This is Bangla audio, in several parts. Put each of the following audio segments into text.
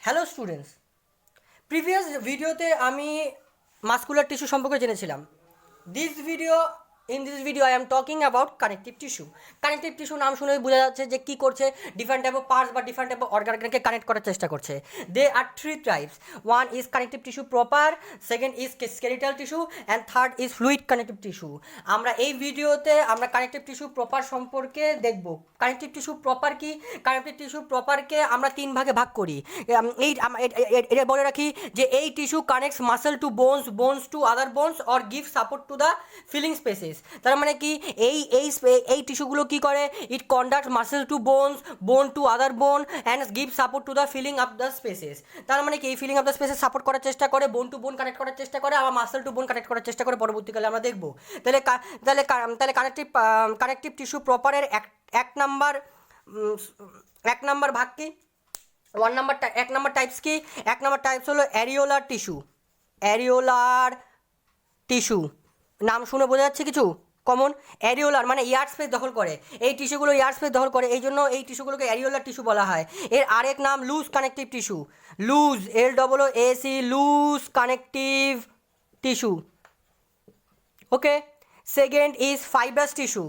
হ্যালো স্টুডেন্টস, প্রিভিয়াস ভিডিওতে আমি মাস্কুলার টিস্যু সম্পর্কে জেনেছিলাম। This video I am talking about connective tissue. Connective tissue নাম শুনেই বোঝা যাচ্ছে যে কী করছে, ডিফারেন্ট টাইপ অফ পার্টস বা ডিফারেন্ট টাইপ অফ অর্গানকে কানেক্ট করার চেষ্টা করছে। They are three types, one is connective tissue proper, second is skeletal tissue and third is fluid connective tissue. আমরা এই ভিডিওতে আমরা কানেকটিভ টিস্যু প্রপার সম্পর্কে দেখব। কানেকটিভ টিস্যু প্রপার কি? কানেকটিভ টিস্যু প্রপারকে আমরা তিন ভাগে ভাগ করি। এটা বলে রাখি যে এই tissue connects muscle to bones, bones to other bones or give support to the filling spaces. তার মানে কি এই টিস্যুগুলো কি করে? It conduct muscle to bones, bone to other bone and give support to the filling of the spaces. তার মানে কি এই filling of the spaces support করার চেষ্টা করে, বোন টু বোন কানেক্ট করার চেষ্টা করে, আবার মাসেল টু বোন কানেক্ট করার চেষ্টা করে। পরবর্তীকালে আমরা দেখবো। তাহলে কানেকটিভ টিস্যু প্রপারের এক নাম্বার ভাগ কি? এক নাম্বার টাইপস কি? এক নাম্বার টাইপস হলো অ্যারিওলার টিস্যু। অ্যারিওলার টিস্যু নাম শুনে বোঝা যাচ্ছে কিছু কমন? অ্যারিওলার মানে এয়ার স্পেস দখল করে। এই টিস্যুগুলো এয়ার স্পেস দখল করে, এই জন্য এই টিস্যুগুলোকে অ্যারিওলার টিস্যু বলা হয়। এর আরেক নাম loose connective tissue. Loose, LOOAC, loose connective tissue. Okay. Second is fibrous tissue.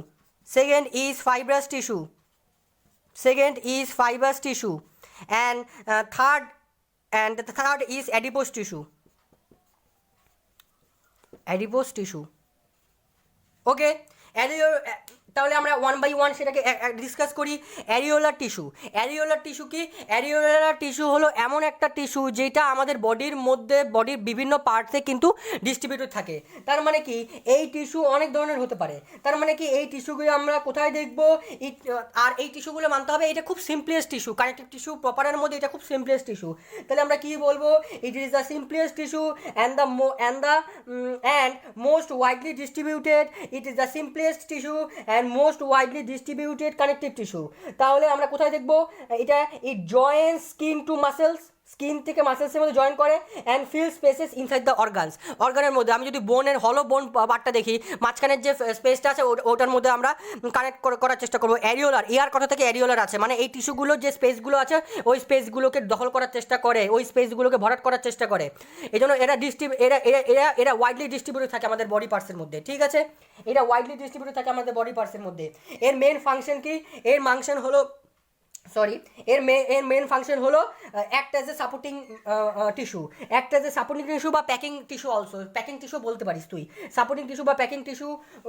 Second is fibrous tissue, and the third is adipose tissue. Okay. তাহলে আমরা ওয়ান বাই ওয়ান সেটাকে ডিসকাস করি। অ্যারিওলার টিস্যু কি? অ্যারিওলার টিস্যু হলো এমন একটা টিস্যু যেটা আমাদের বডির বিভিন্ন পার্টসে কিন্তু ডিস্ট্রিবিউটেড থাকে। তার মানে কি এই টিস্যু অনেক ধরনের হতে পারে। তার মানে কি এই টিস্যুগুলো আমরা কোথায় দেখব? আর এই টিস্যুগুলো মানতে হবে এটা খুব সিম্পলেস্ট টিস্যু। কানেকটিভ টিস্যু প্রপারের মধ্যে এটা খুব সিম্পলেস্ট টিস্যু। তাহলে আমরা কি বলবো? It is the simplest tissue and most widely distributed. It is the simplest tissue and most widely distributed connective tissue. তাহলে আমরা কোথায় দেখব এটা? It joint skin to muscles, skin থেকে মাসেলসের মধ্যে জয়েন করে and fill spaces inside the অর্গানের মধ্যে। আমি যদি হলো বোন পার্টটা দেখি, মাঝখানের যে স্পেসটা আছে ওটার মধ্যে আমরা কানেক্ট করার চেষ্টা করবো। অ্যারিওলার, এয়ার কথা থেকে অ্যারিওলার আছে, মানে এই টিস্যুগুলোর যে স্পেসগুলো আছে ওই স্পেসগুলোকে দখল করার চেষ্টা করে, ওই স্পেসগুলোকে ভরাট করার চেষ্টা করে। এই জন্য এরা ওয়াইডলি ডিস্ট্রিবিউটেড থাকে আমাদের বডি পার্টসের মধ্যে। ঠিক আছে, এটা ওয়াইডলি ডিস্ট্রিবিউটেড থাকে আমাদের বডি পার্টসের মধ্যে। এর মেন ফাংশন কি? এর মেন ফাংশন হলো act as a supporting tissue বা প্যাকিং টিস্যু। প্যাকিং টিস্যু বলতে পারিস তুই, সাপোর্টিং টিস্যু বা প্যাকিং টিস্যু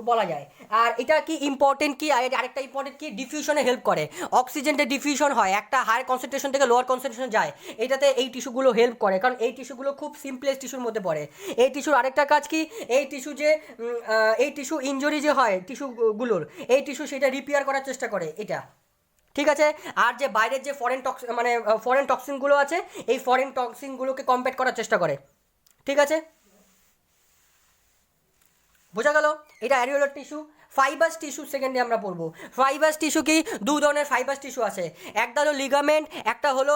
বলা যায়। আর এটা কি ইম্পর্টেন্ট কি? আরেকটা ইম্পর্টেন্ট কি? ডিফিউশনে হেল্প করে। অক্সিজেনের ডিফিউশন হয়, একটা হায়ার কনসেন্ট্রেশন থেকে লোয়ার কনসেন্ট্রেশন যায়, এটাতে এই টিস্যুগুলো হেল্প করে, কারণ এই টিস্যুগুলো খুব সিম্পলেস্ট টিস্যুর মধ্যে পড়ে। এই টিস্যুর আরেকটা কাজ কি? এই টিস্যু ইনজুরি যে হয় টিস্যুগুলোর, এই টিস্যু সেটা রিপেয়ার করার চেষ্টা করে এটা। ঠিক আছে। আর যে বাইরের যে ফরেন টক্সিনগুলো আছে, এই ফরেন টক্সিনগুলোকে কম্প্যাক্ট করার চেষ্টা করে। ঠিক আছে, বোঝা গেল? এটা অ্যারিওলার টিস্যু। ফাইবাস টিস্যু সেকেন্ডে আমরা পড়বো। ফাইবাস টিস্যু কি? দু ধরনের ফাইবাস টিস্যু আছে, একটা হলো লিগামেন্ট, একটা হলো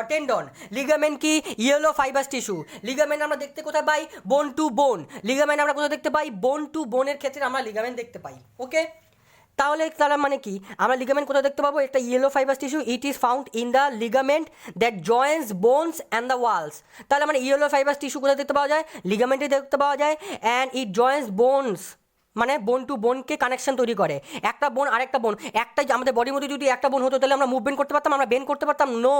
টেন্ডন। লিগামেন্ট কি? Yellow fibrous tissue. লিগামেন্ট আমরা দেখতে কোথায় পাই? বোন টু বোন। লিগামেন্ট আমরা কোথায় দেখতে পাই? বোন টু বোনের ক্ষেত্রে আমরা লিগামেন্ট দেখতে পাই। ওকে। তাহলে তারা মানে কি? আমরা লিগামেন্ট কোথায় দেখতে পাবো? একটা yellow fibrous tissue, it is found in the ligament that joints bones and the walls. তাহলে মানে ইয়েলো ফাইবাস টিস্যু কোথায় দেখতে পাওয়া যায়? লিগামেন্টে দেখতে পাওয়া যায়। অ্যান্ড ইট জয়েন্টস বোনস মানে বোন টু বোনকে কানেকশন তৈরি করে। একটা বোন আরেকটা বোন, একটাই আমাদের বডির মধ্যে যদি একটা বোন হতো তাহলে আমরা মুভমেন্ট করতে পারতাম, আমরা বেন্ড করতে পারতাম? নো।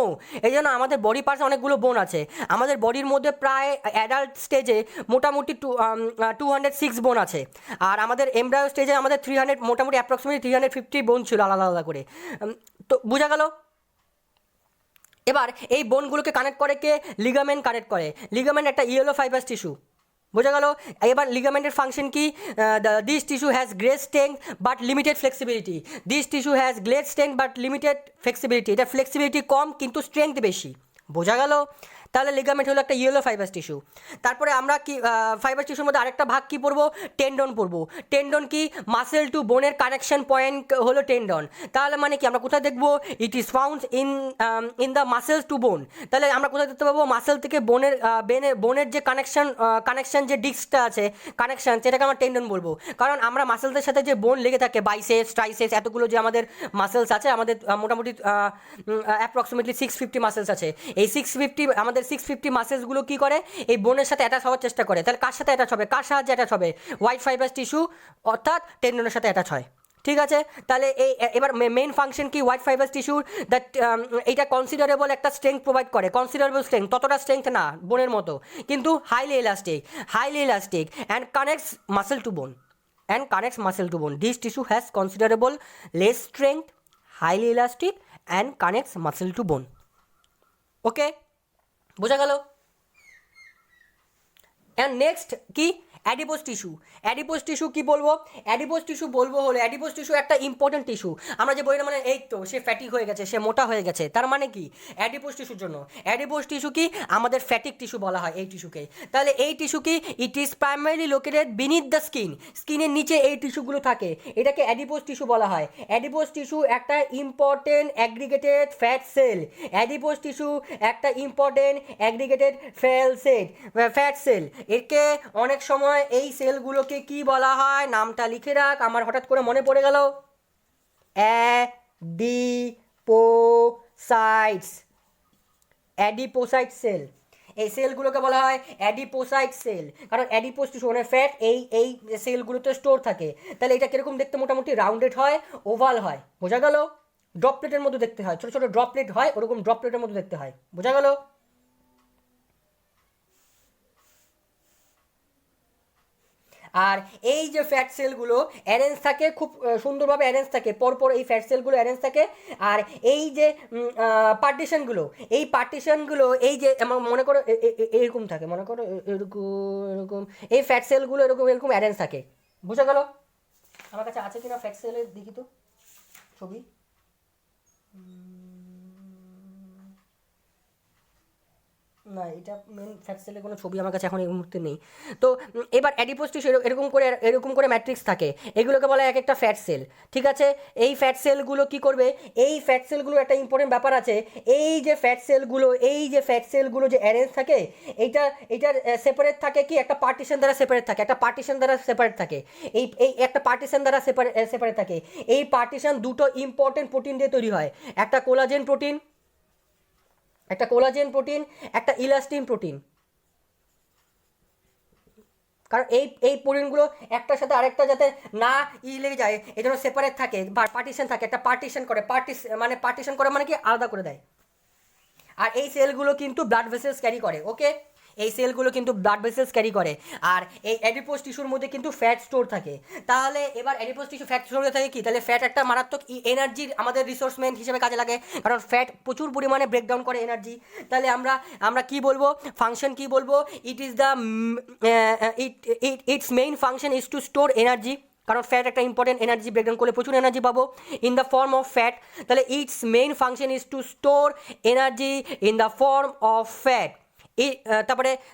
এই জন্য আমাদের বডি পার্টসে অনেকগুলো বোন আছে। আমাদের বডির মধ্যে প্রায় অ্যাডাল্ট স্টেজে মোটামুটি 206 বোন আছে। আর আমাদের এমব্রায়ো স্টেজে আমাদের মোটামুটি অ্যাপ্রক্সিমেটলি 350 বোন ছিল আলাদা আলাদা করে। তো বোঝা গেল? এবার এই বোনগুলোকে কানেক্ট করে কে? লিগামেন্ট কানেক্ট করে। লিগামেন্ট একটা ইয়েলো ফাইবাস টিস্যু। বোঝা গেল? এবার লিগামেন্টের ফাংশন কি? This tissue has great strength but limited flexibility. এটা ফ্লেক্সিবিলিটি কম কিন্তু স্ট্রেংথ বেশি। বোঝা গেল? তাহলে লিগামেন্ট হলো একটা ইয়েলো ফাইবাস টিস্যু। তারপরে আমরা কি ফাইবাস টিস্যুর মধ্যে আরেকটা ভাগ কি পড়বো, টেন্ডন পড়বো। টেন্ডন কি, মাসেল টু বোনের কানেকশন পয়েন্ট হলো টেন্ডন। তাহলে মানে কি আমরা কোথায় দেখবো, it is found in the muscles to bone. তাহলে আমরা কোথায় দেখতে পাবো, মাসেল থেকে বোনের যে কানেকশন যে ডিস্কটা আছে কানেকশন, সেটাকে আমরা টেন্ডন বলবো। কারণ আমরা মাসেলসের সাথে যে বোন লেগে থাকে, বাইসেপস ট্রাইসেপস এতগুলো যে আমাদের মাসেলস আছে, আমাদের মোটামুটি অ্যাপ্রক্সিমেটলি 650 মাসেলস আছে। এই 650 মাসেলসগুলো কী করে, এই বোনের সাথে অ্যাটাচ হওয়ার চেষ্টা করে। তাহলে কার সাথে অ্যাটাচ হবে, কার সাহায্যে অ্যাটাচ হবে, হোয়াইট ফাইবাস টিস্যু অর্থাৎ টেন্ডনের সাথে অ্যাটাচ হয়। ঠিক আছে, তাহলে এবার মেইন ফাংশন কি হোয়াইট ফাইবাস টিস্যুর, দ্যাট এইটা কনসিডারেবল একটা স্ট্রেংথ প্রোভাইড করে, কনসিডারেবল স্ট্রেংথ, ততটা স্ট্রেংথ না বোনের মতো, কিন্তু highly elastic and connects muscle to bone this tissue has considerable less strength, highly elastic and connects muscle to bone. Okay, বোঝা গেল। অ্যান্ড নেক্সট কি, অ্যাডিপোজ টিস্যু কি বলবো, অ্যাডিপোজ টিস্যু একটা ইম্পর্টেন্ট টিস্যু। আমরা যে বলি না মানে এই তো সে ফ্যাটিক হয়ে গেছে, সে মোটা হয়ে গেছে, তার মানে কি অ্যাডিপোজ টিস্যুর জন্য। অ্যাডিপোজ টিস্যু কি, আমাদের ফ্যাটিক টিস্যু বলা হয় এই টিস্যুকে। তাহলে এই টিস্যু কি, it is primarily located beneath the স্কিনের নিচে এই টিস্যুগুলো থাকে, এটাকে অ্যাডিপোজ টিস্যু বলা হয়। অ্যাডিপোজ টিস্যু একটা important aggregated fat sell, fat sell. একে অনেক সময় এই সেলগুলোকে কি বলা হয়, নামটা লিখে রাখ, আমার হঠাৎ করে মনে পড়ে গেল, অ্যাডিপোসাইট সেল। এই সেলগুলোকে বলা হয় অ্যাডিপোসাইট সেল, কারণ অ্যাডিপোজ টিস্যু মানে ফ্যাট এই সেলগুলোতে স্টোর থাকে। তাহলে এটা কিরকম দেখতে, মোটামুটি রাউন্ডেড হয়, ওভাল হয়, বোঝা গেল। ড্রপলেটের মধ্যে দেখতে হয়, ছোটো ছোটো ড্রপলেট হয়, ওরকম ড্রপলেটের মধ্যে দেখতে হয়, বোঝা গেল। আর এই যে ফ্যাট সেলগুলো অ্যারেঞ্জ থাকে, খুব সুন্দরভাবে অ্যারেঞ্জ থাকে, পরপর এই ফ্যাট সেলগুলো অ্যারেঞ্জ থাকে। আর এই যে পার্টিশনগুলো এই যে মনে করো এরকম থাকে, মনে করো এরকম এই ফ্যাট সেলগুলো এরকম অ্যারেঞ্জ থাকে, বোঝা গেল। আমার কাছে আছে কিনা ফ্যাট সেলের, দেখি তো ছবি। না, এটা মেন ফ্যাট সেলের কোনো ছবি আমার কাছে এখন এই মুহূর্তে নেই। তো এবার অ্যাডিপোজ টিস্যু এরকম করে ম্যাট্রিক্স থাকে, এগুলোকে বলা হয় এক একটা ফ্যাট সেল। ঠিক আছে, এই ফ্যাট সেলগুলো কি করবে, এই ফ্যাট সেলগুলো একটা ইম্পর্টেন্ট ব্যাপার আছে, এই যে ফ্যাট সেলগুলো যে অ্যারেঞ্জ থাকে, এইটার সেপারেট থাকে কি, একটা পার্টিশন দ্বারা সেপারেট থাকে, এই একটা পার্টিশন দ্বারা সেপারেট থাকে। এই পার্টিশন দুটো ইম্পর্টেন্ট প্রোটিন দিয়ে তৈরি হয়, একটা কোলাজেন প্রোটিন, একটা ইলাস্টিন প্রোটিন। কারণ এই প্রোটিনগুলো একটার সাথে আরেকটা যাতে না লেগে যায়, এই জন্য সেপারেট থাকে, পার্টিশন থাকে, একটা পার্টিশন করে মানে কি আলাদা করে দেয়। আর এই সেলগুলো কিন্তু ব্লাড ভেসেলস ক্যারি করে। ওকে, আর এই অ্যাডিপোজ টিস্যুর মধ্যে কিন্তু ফ্যাট স্টোর থাকে। তাহলে এবার অ্যাডিপোজ টিস্যু ফ্যাট স্টোর থাকে কি, তাহলে ফ্যাট একটা মারাত্মক এনার্জির আমাদের রিসোর্সমেন্ট হিসেবে কাজে লাগে, কারণ ফ্যাট প্রচুর পরিমাণে ব্রেকডাউন করে এনার্জি। তাহলে আমরা কি বলবো, ফাংশন কি বলবো, it's main function is to store energy, কারণ ফ্যাট একটা ইম্পর্টেন্ট এনার্জি, ব্রেকডাউন করলে প্রচুর এনার্জি পাবো in the form of fat. তাহলে it's main function is to store energy in the form of fat.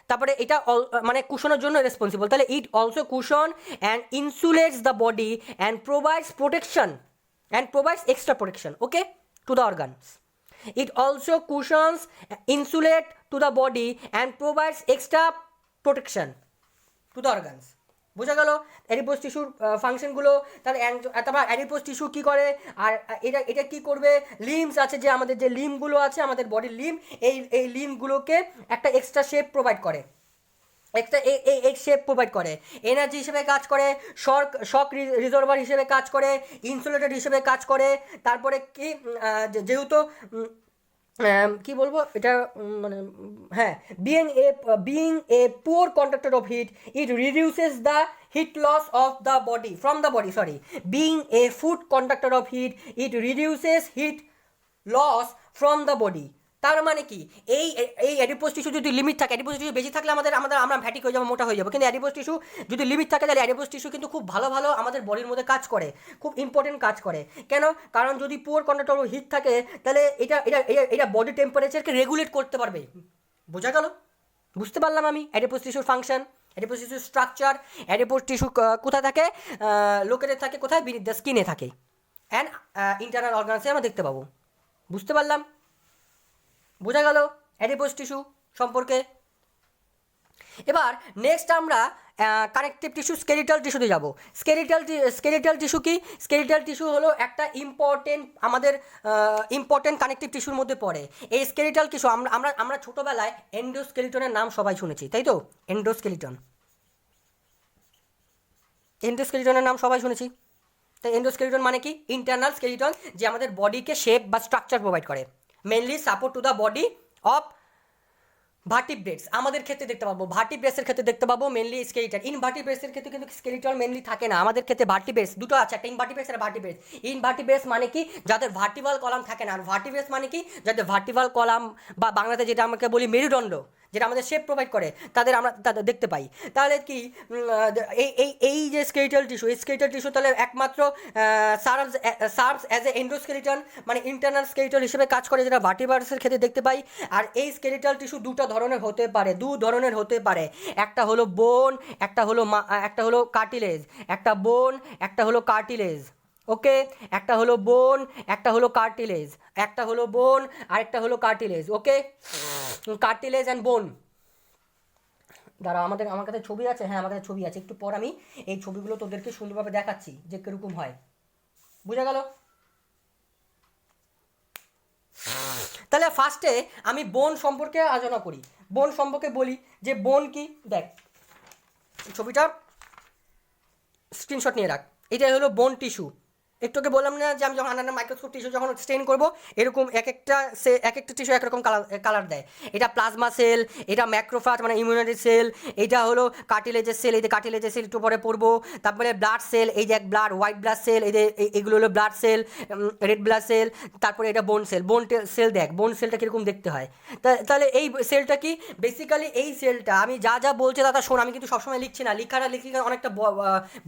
তারপরে এটা মানে কুশনের জন্য রেসপন্সিবল। তাহলে it also cushion and insulates the body and provides extra protection, okay, to the organs. It also cushions, insulate to the body and provides extra protection two the organs, বোঝা গেল অ্যাডিপোজ টিস্যুর ফাংশনগুলো। তারপর অ্যাডিপোজ টিস্যু কী করে, আর এটা কী করবে, লিম্বস আছে, যে আমাদের যে লিম্বগুলো আছে, আমাদের বডির লিম্ব, এই লিম্বগুলোকে একটা এক্সট্রা শেপ প্রোভাইড করে, এনার্জি হিসেবে কাজ করে, শক রিজর্ভার হিসেবে কাজ করে, ইনসুলেটেড হিসেবে কাজ করে। তারপরে কি, যেহেতু কি বলবো এটা, মানে হ্যাঁ, being a poor conductor of heat, it reduces the heat loss of the body being a food conductor of heat, it reduces heat loss from the body. তার মানে কি, এই অ্যাডিপোজ টিস্যু যদি লিমিট থাকে, অ্যাডিপোজ টিস্যু বেশি থাকলে আমরা ফ্যাটিক হয়ে যাবো, মোটা হয়ে যাবো, কিন্তু অ্যাডিপোজ টিস্যু যদি লিমিট থাকে, তাহলে অ্যাডিপোজ টিস্যু কিন্তু খুব ভালো আমাদের বডির মধ্যে কাজ করে, খুব ইম্পর্টেন্ট কাজ করে। কেন, কারণ যদি পুয়ার কন্ডাক্টর হিট থাকে, তাহলে এটা বডি টেম্পারেচারকে রেগুলেট করতে পারবে, বোঝা গেল? বুঝতে পারলাম আমি অ্যাডিপোজ টিস্যুর ফাংশন, অ্যাডিপোজ টিস্যুর স্ট্রাকচার। অ্যাডিপোজ টিস্যু কোথায় থাকে? লোকেটেড থাকে কোথায়? বিনিথ দ্য স্কিনে থাকে, অ্যান্ড ইন্টারনাল অর্গানসে আমরা দেখতে পাবো। বুঝতে পারলাম? বোঝা গেল অ্যাডিপোজ টিস্যু সম্পর্কে। এবার নেক্সট আমরা কানেকটিভ টিস্যু স্কেলিটাল টিস্যুতে যাব। স্কেলিটাল টিস্যু কি? স্কেলিটাল টিস্যু হলো একটা আমাদের ইম্পর্টেন্ট কানেকটিভ টিস্যুর মধ্যে পড়ে। এই স্কেলিটাল টিস্যু আমরা ছোটোবেলায় এন্ডোস্কেলিটনের নাম সবাই শুনেছি, তাই তো? এন্ডোস্কেলিটনের নাম সবাই শুনেছি। তাই এন্ডোস্কেলিটন মানে কি? ইন্টারনাল স্কেলিটন, যে আমাদের বডিকে শেপ বা স্ট্রাকচার প্রোভাইড করে, mainly support to the body of ভার্টিব্রেটস। আমাদের ক্ষেত্রে দেখতে পাবো, ভার্টিব্রেটসের ক্ষেত্রে দেখতে পাবো মেনলি স্কেলিটন। ইনভার্টিব্রেটসের ক্ষেত্রে কিন্তু স্কেলিটন মেনলি থাকে না। আমাদের ক্ষেত্রে ভার্টিব্রেটস দুটো আছে, একটা ইনভার্টিব্রেটস আর ভার্টিব্রেটস। ইনভার্টিব্রেটস মানে কি? যাদের ভার্টিবাল কলাম থাকে না। আর ভার্টিব্রেটস মানে কি? যাদের ভার্টিবাল কলাম বা বাংলাতে যেটা আমাকে বলি মেরুদণ্ড, যেটা আমাদের শেপ প্রোভাইড করে, তাদের দেখতে পাই। তাহলে কি এই যে স্কেলিটাল টিস্যু, এই স্কেলিটাল টিস্যু তাহলে একমাত্র সার্ভস অ্যাজ এ এন্ডোস্কেলিটন, মানে ইন্টারনাল স্কেলিটন হিসেবে কাজ করে, যেটা ভার্টিব্রেটসের ক্ষেত্রে দেখতে পাই। আর এই স্কেলিটাল টিস্যু দু ধরনের হতে পারে। একটা হলো বোন, একটা হলো কার্টিলেজ। একটা বোন, একটা হলো কার্টিলেজ। ওকে, একটা হলো বোন, একটা হলো কার্টিলেজ। একটা হলো বোন, আরেকটা হলো কার্টিলেজ। ওকে, কার্টিলেজ অ্যান্ড বোন। দাঁড়া, আমার কাছে ছবি আছে। হ্যাঁ, আমার কাছে ছবি আছে। একটু পর আমি এই ছবিগুলো তোদেরকে সুন্দরভাবে দেখাচ্ছি যে কীরকম হয়। বুঝা গেল? তাহলে ফার্স্টে আমি বোন সম্পর্কে আলোচনা করি। বোন সম্পর্কে বলি যে বোন কি। দেখ ছবিটা স্ক্রিনশট নিয়ে রাখ। এটাই হলো বোন টিস্যু। একটুকে বললাম না যে আমি যখন আন্ডার মাইক্রোস্কোপ টিস্যু যখন স্টেন করবো, এরকম এক একটা টিস্যু একরকম কালার দেয়। এটা প্লাজমা সেল, এটা ম্যাক্রোফাজ মানে ইমিউনিটি সেল, এটা হলো কার্টিলেজের সেল। এই যে কার্টিলেজের সেল একটু পরে পড়বো। তারপরে ব্লাড সেল, এই যে এক হোয়াইট ব্লাড সেল, এই যে এগুলো হলো blood cell, red blood sell. তারপরে এটা বোন সেল। সেল দেখ বোন সেলটা কীরকম দেখতে হয়। তাহলে এই সেলটা কি? বেসিক্যালি এই সেলটা আমি যা বলছে দাদা শোন, আমি কিন্তু সবসময় লিখছি না, লিখলে অনেকটা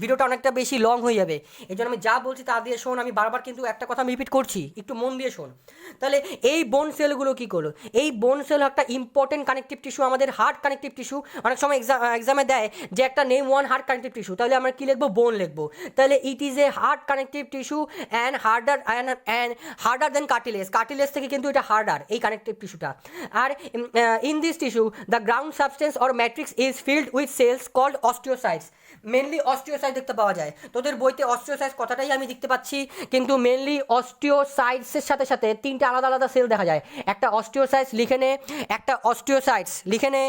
ভিডিওটা অনেকটা বেশি লং হয়ে যাবে। এই জন্য আমি যা বলছি তা দিয়ে শোন। আমি বারবার কিন্তু একটা কথা আমি রিপিট করছি, একটু মন দিয়ে শোন। তাহলে এই বোন সেলগুলো কী করলো? এই বোন সেল একটা ইম্পর্টেন্ট কানেকটিভ টিস্যু, আমাদের হার্ট কানেকটিভ টিস্যু। অনেক সময় এক্সামে দেয় যে একটা name one hard connective tissue, তাহলে আমরা কী লিখবো? বোন লিখবো। তাহলে it is a hard connective tissue and harder than cartilage. Cartilage থেকে কিন্তু এটা হার্ডার, এই কানেকটিভ টিস্যুটা। আর in this tissue the ground substance or matrix is filled with cells called osteocytes. Mainly osteocyte দেখতে পাওয়া যায়। তোদের বইতে অস্টিওসাইটস কথাটাই আমি দেখতে পাচ্ছি, কিন্তু মেনলি অস্টিওসাইটসের সাথে সাথে তিনটে আলাদা আলাদা সেল দেখা যায়। একটা অস্টিওসাইটস লিখে নে, একটা অস্টিওসাইটস লিখে নে,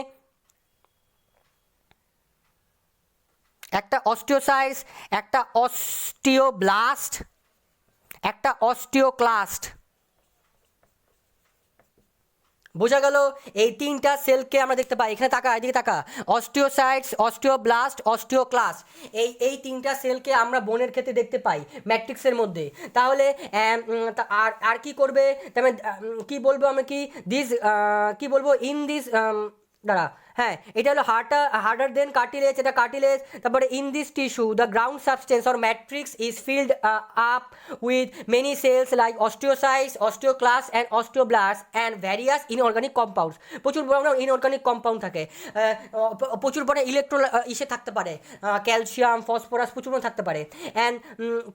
একটা অস্টিওসাইটস, একটা অস্টিওব্লাস্ট, একটা অস্টিওক্লাস্ট। বোঝা গেল? এই তিনটা সেলকে আমরা দেখতে পাই। এখানে তাকা, এদিকে তাকা। অস্টিওসাইটস, অস্টিওব্লাস্ট, অস্টিওক্লাস্ট, এই তিনটা সেলকে আমরা বোনের ক্ষেত্রে দেখতে পাই ম্যাট্রিক্সের মধ্যে। তাহলে আর কি করবে? তাহলে কি বলবো আমরা? কি বলবো? ইন দিস দাঁড়া, হ্যাঁ, এটা হলো হার্ডার দেন কার্টিলেজ, এটা কার্টিলেজ। তারপরে in this tissue the ground substance or matrix is filled up with many cells like osteocytes, osteoclast and osteoblast and various inorganic compounds. প্রচুর পরিমাণে ইনঅর্গানিক কম্পাউন্ড থাকে, প্রচুর পরিমাণে ইসে থাকতে পারে, ক্যালসিয়াম, ফসফরাস প্রচুর পরিমাণে থাকতে পারে। অ্যান্ড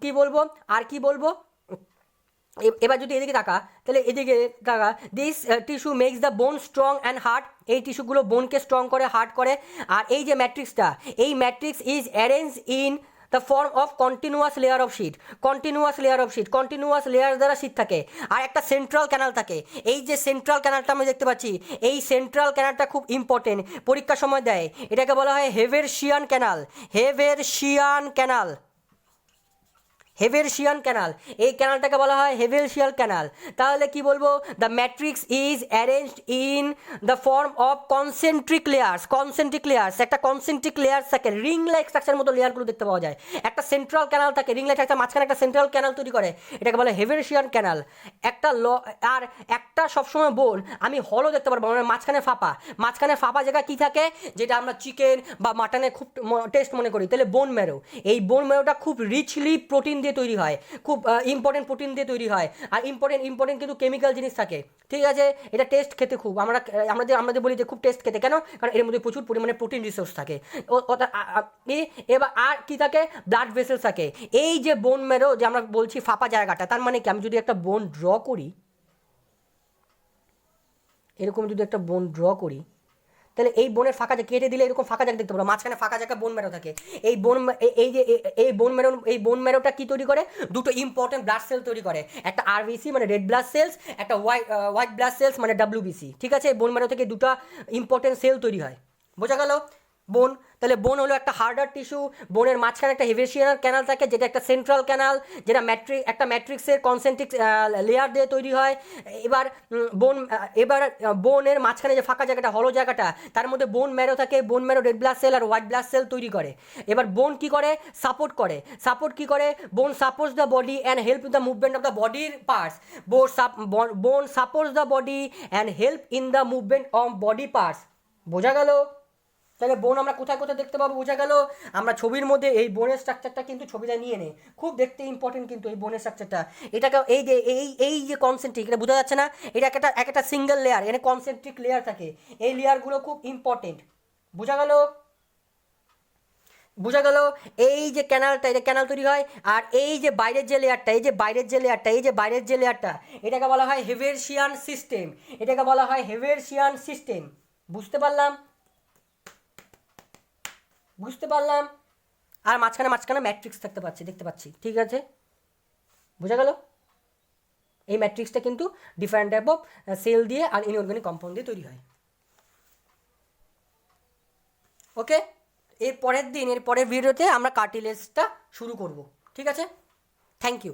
কি বলবো? আর কি বলবো? এবার যদি এদিকে তাকা, তাহলে এদিকে তাকা। This tissue makes the bone strong and hard. এই টিস্যুগুলো বোনকে স্ট্রং করে, হার্ড করে। আর এই যে ম্যাট্রিক্সটা, এই matrix is arrange in the form of continuous layer of sheet. Continuous layer দ্বারা শিট থাকে। আর একটা সেন্ট্রাল ক্যানাল থাকে। এই যে সেন্ট্রাল ক্যানালটা আমি দেখতে পাচ্ছি, এই সেন্ট্রাল ক্যানালটা খুব ইম্পর্টেন্ট, পরীক্ষার সময় দেয়। এটাকে বলা হয় হেভেরশিয়ান ক্যানাল। হেভেরশিয়ান ক্যানাল, এই ক্যানালটাকে বলা হয় হেভেরশিয়ান ক্যানাল। তাহলে কি বলবো? The matrix is arranged in the form of concentric layers. একটা কনসেন্ট্রিক লেয়ার্স থাকে, রিং লাইক স্ট্রাকচার মতো লেয়ারগুলো দেখতে পাওয়া যায়। একটা সেন্ট্রাল ক্যানাল থাকে, রিং লাইক স্ট্রাকচার, মাঝখানে একটা সেন্ট্রাল ক্যানাল তৈরি করে, এটাকে বলে হেভেরশিয়ান ক্যানাল। আর একটা সবসময় বোন আমি হলও দেখতে পারবো, মানে মাঝখানে ফাঁপা জায়গা কী থাকে? যেটা আমরা চিকেন বা মাটনে খুব টেস্ট মনে করি, তাহলে বোন ম্যারো। এই বোন ম্যারোটা খুব রিচলি প্রোটিন দিয়ে দিয়ে তৈরি হয়, খুব ইম্পর্টেন্ট প্রোটিন দিয়ে তৈরি হয়, আর ইম্পর্টেন্ট কিন্তু কেমিক্যাল জিনিস থাকে, ঠিক আছে। এটা টেস্ট খেতে খুব আমাদের বলি যে খুব টেস্ট খেতে, কেন? কারণ এর মধ্যে প্রচুর পরিমাণে প্রোটিন রিসোর্স থাকে। এবার আর কি থাকে? ব্লাড ভেসেলস থাকে। এই যে বোন ম্যারো যে আমরা বলছি ফাঁপা জায়গাটা, তার মানে কি আমি যদি একটা বোন ড্র করি, এরকম যদি একটা বোন ড্র করি, তাহলে এই বোনের ফাঁকা জায়গা কেটে দিলে এরকম ফাঁকা জায়গা দেখতে পারো, মাঝখানে ফাঁকা জায়গা বোন ম্যারো থাকে। এই বোন ম্যারোটা কি তৈরি করে? দুটো ইম্পর্টেন্ট ব্লাড সেল তৈরি করে, একটা আরবিসি মানে রেড ব্লাড সেলস, একটা হোয়াইট ব্লাড সেলস মানে ডাব্লিউবিসি, ঠিক আছে। এই বোন ম্যারো থেকে দুটো ইম্পর্টেন্ট সেল তৈরি হয়, বোঝা গেল? বোন, তাহলে বোন হলো একটা হার্ডার টিস্যু। বোনের মাঝখানে একটা হেভেসিয়ানাল ক্যানাল থাকে, যেটা একটা সেন্ট্রাল ক্যানাল, যেটা একটা ম্যাট্রিক্সের কনসেন্ট্রিক লেয়ার দিয়ে তৈরি হয়। এবার বোনের মাঝখানে যে ফাঁকা জায়গাটা, হলো জায়গাটা, তার মধ্যে বোন ম্যারো থাকে। Bone marrow red blood cell আর হোয়াইট ব্লাড সেল তৈরি করে। এবার বোন কি করে? সাপোর্ট কি করে? বোন supports the body and help in the movement of the বডির পার্টস। বোন supports the body and help in the movement of body parts. বোঝা গেল? তাহলে বোন আমরা কোথায় কোথায় দেখতে পাবো? বোঝা গেল? আমরা ছবির মধ্যে এই বোনের স্ট্রাকচারটা কিন্তু ছবিটা নিয়ে নেই, খুব দেখতে ইম্পর্টেন্ট কিন্তু এই বোনের স্ট্রাকচারটা। এটাকে এই যে কনসেন্ট্রিক, এটা বোঝা যাচ্ছে না? এটা একটা সিঙ্গেল লেয়ার, এখানে কনসেন্ট্রিক লেয়ার থাকে, এই লেয়ারগুলো খুব ইম্পর্টেন্ট। বোঝা গেল? এই যে ক্যানালটা, এটা ক্যানাল তৈরি হয়। আর এই যে বাইরের যে লেয়ারটা, এটাকে বলা হয় হেভেরশিয়ান সিস্টেম। বুঝতে পারলাম? আর মাঝখানে ম্যাট্রিক্স দেখতে পাচ্ছি, ঠিক আছে। বোঝা গেল? এই ম্যাট্রিক্সটা কিন্তু ডিফারেন্ট টাইপ অফ সেল দিয়ে আর ইনঅর্গানিক কম্পাউন্ড দিয়ে তৈরি হয়। ওকে, এর পরের ভিডিওতে আমরা কার্টিলেজটা শুরু করব, ঠিক আছে। Thank you.